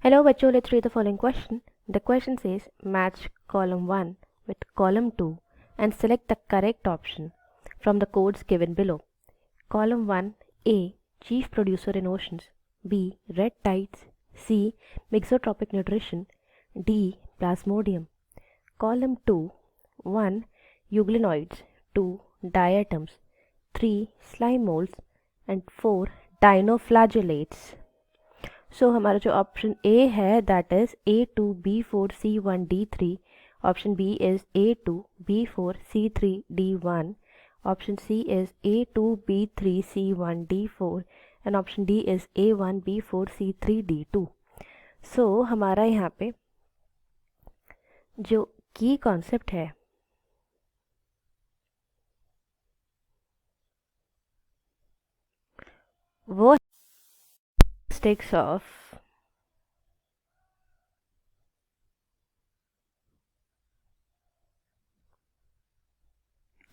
Hello बच्चों, let's read the following question. The question says match column 1 with column 2 and select the correct option from the codes given below. Column 1 A. Chief producer in oceans. B. Red tides. C. Mixotropic nutrition. D. Plasmodium. Column 2 1. Euglenoids. 2. Diatoms. 3. Slime molds and 4. Dinoflagellates. सो हमारा जो option A है that is A2B4C1D3, option B is A2B4C3D1, option C is A2B3C1D4 and option D is A1B4C3D2. So हमारा यहाँ पे जो की concept है वो sticks of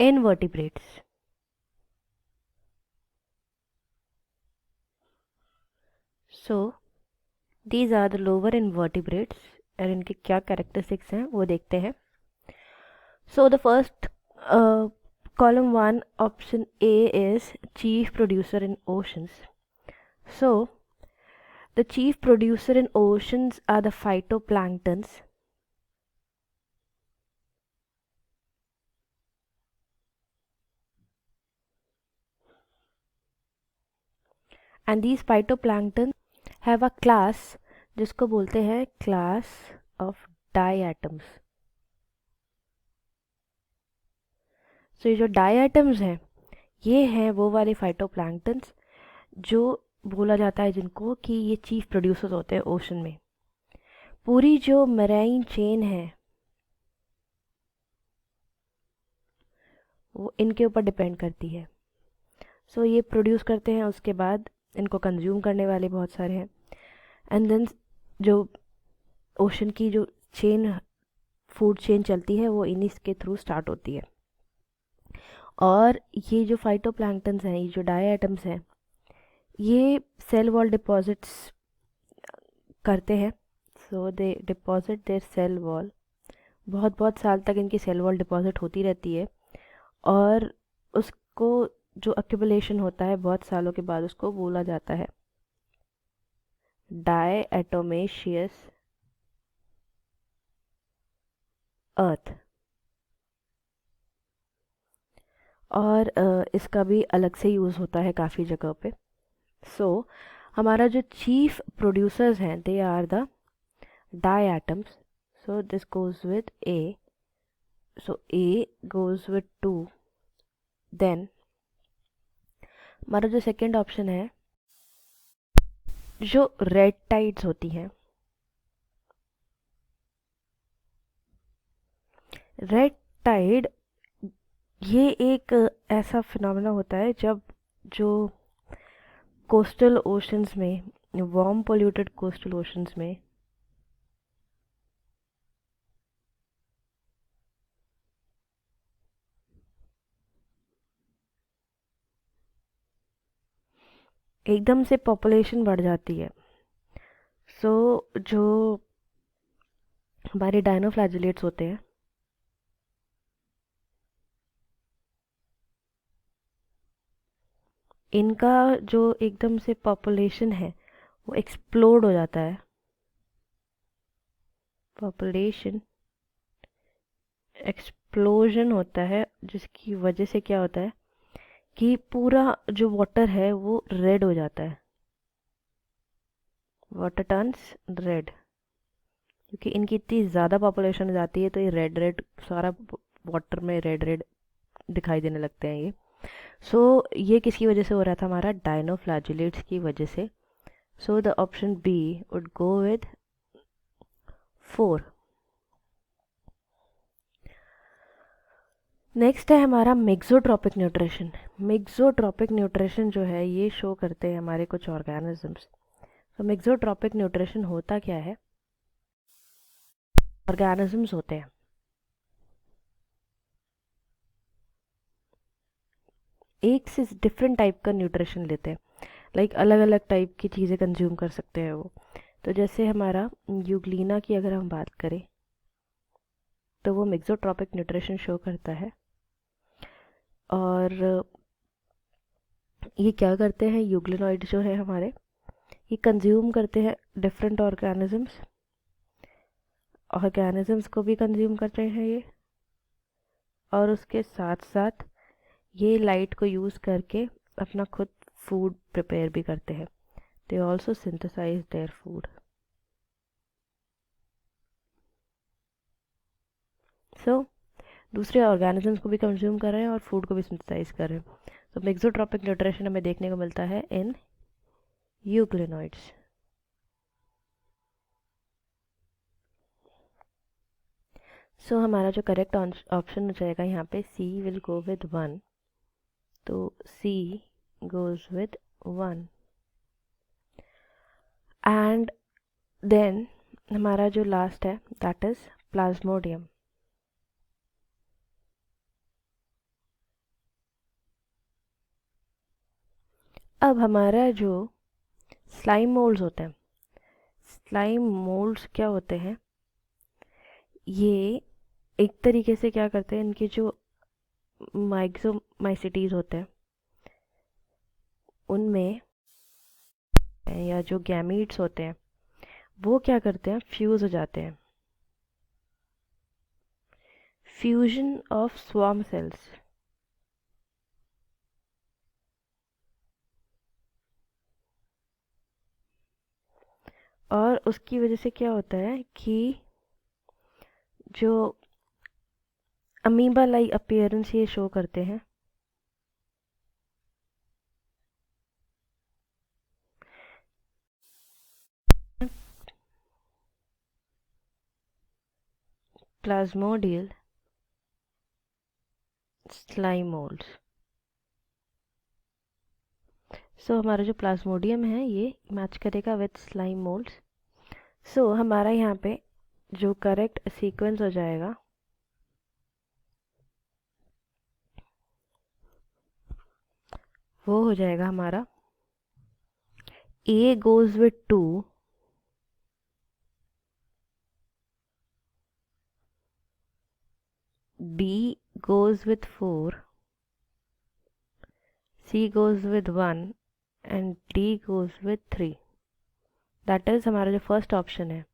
invertebrates. So these are the lower invertebrates और इनके क्या कैरेक्टरिस्टिक्स हैं वो देखते हैं. So the first column 1 option A is chief producer in oceans. So the chief producer in oceans are the phytoplanktons. And these phytoplanktons have a class जिसको बोलते हैं class of diatoms. So ये जो diatoms हैं ये हैं वो वाले phytoplanktons जो बोला जाता है जिनको कि ये चीफ प्रोड्यूसर्स होते हैं ओशन में. पूरी जो मैराइन चेन है वो इनके ऊपर डिपेंड करती है. सो ये प्रोड्यूस करते हैं, उसके बाद इनको कंज्यूम करने वाले बहुत सारे हैं, एंड देन जो ओशन की जो चेन फूड चेन चलती है वो इन्हीं के थ्रू स्टार्ट होती है. और ये जो फाइटोप्लैंक्टन्स हैं, ये जो डायटम्स हैं, ये सेल वॉल डिपॉजिट्स करते हैं. सो दे डिपॉजिट देयर सेल वॉल. बहुत बहुत साल तक इनकी सेल वॉल डिपॉजिट होती रहती है और उसको जो एक्यूमुलेशन होता है बहुत सालों के बाद उसको बोला जाता है डायएटोमेशियस अर्थ. और इसका भी अलग से यूज़ होता है काफ़ी जगह पे. सो हमारा जो चीफ प्रोड्यूसर्स हैं they are the diatoms. So this goes with A. So A goes with 2. Then हमारा जो सेकेंड ऑप्शन है जो रेड टाइड्स होती हैं. रेड टाइड ये एक ऐसा फिनोमेना होता है जब जो कोस्टल ओशंस में, वार्म पोल्यूटेड कोस्टल ओशंस में एकदम से पॉपुलेशन बढ़ जाती है. सो जो हमारे डायनोफ्लैजिलेट्स होते हैं इनका जो एकदम से पॉपुलेशन है वो एक्सप्लोड हो जाता है. पॉपुलेशन एक्सप्लोजन होता है जिसकी वजह से क्या होता है कि पूरा जो वाटर है वो रेड हो जाता है. वाटर टर्न्स रेड क्योंकि इनकी इतनी ज़्यादा पॉपुलेशन हो जाती है तो ये रेड रेड सारा वाटर में रेड रेड दिखाई देने लगते हैं ये. सो ये किसकी वजह से हो रहा था? हमारा डायनोफ्लैजिलेट्स की वजह से. So the option B would go with 4. Next है हमारा मिक्सोट्रॉपिक न्यूट्रिशन. मिक्सोट्रॉपिक न्यूट्रिशन जो है ये शो करते हैं हमारे कुछ ऑर्गेनिजम्स. तो मिक्सोट्रॉपिक न्यूट्रिशन होता क्या है? ऑर्गेनिजम्स होते हैं एक से डिफरेंट टाइप का न्यूट्रिशन लेते हैं. लाइक अलग अलग टाइप की चीज़ें कंज्यूम कर सकते हैं वो. तो जैसे हमारा यूग्लिना की अगर हम बात करें तो वो मिक्सोट्रॉपिक न्यूट्रिशन शो करता है। और ये क्या करते हैं, यूग्लिनॉइड जो है हमारे, ये कंज्यूम करते हैं डिफरेंट ऑर्गेनिजम्स को भी कंज्यूम करते हैं ये, और उसके साथ साथ ये लाइट को यूज़ करके अपना खुद फूड प्रिपेयर भी करते हैं। They also synthesise their food. So दूसरे ऑर्गेनिजम्स को भी कंज्यूम कर रहे हैं और फूड को भी सिंथेसाइज कर रहे हैं। तो मिक्सोट्रॉपिक न्यूट्रिशन हमें देखने को मिलता है इन यूग्लिनॉइड्स। सो हमारा जो करेक्ट ऑप्शन हो जाएगा यहाँ पे, सी विल गो विद 1। तो she goes with 1। And then हमारा जो लास्ट है दैट इज प्लाज्मोडियम। अब हमारा जो स्लाइम मोल्ड्स होते हैं, स्लाइम मोल्ड्स क्या होते हैं, ये एक तरीके से क्या करते हैं, इनके जो माइक्रोमाइसिटीज होते हैं उनमें, या जो गैमीट्स होते हैं, वो क्या करते हैं, फ्यूज हो जाते हैं। Fusion of swarm cells. और उसकी वजह से क्या होता है कि जो अमीबा लाइक अपीयरेंस ये शो करते हैं, प्लाज्मोडियल स्लाइम मोल्ड्स। सो हमारा जो प्लाज्मोडियम है ये मैच करेगा विथ स्लाइम मोल्ड्स। सो हमारा यहाँ पे जो करेक्ट सीक्वेंस हो जाएगा वो हो जाएगा हमारा A goes with 2, B goes with 4, C goes with 1 and D goes with 3. That is हमारा जो first option है.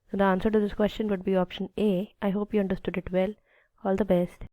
So the answer to this question would be option A. I hope you understood it well. All the best.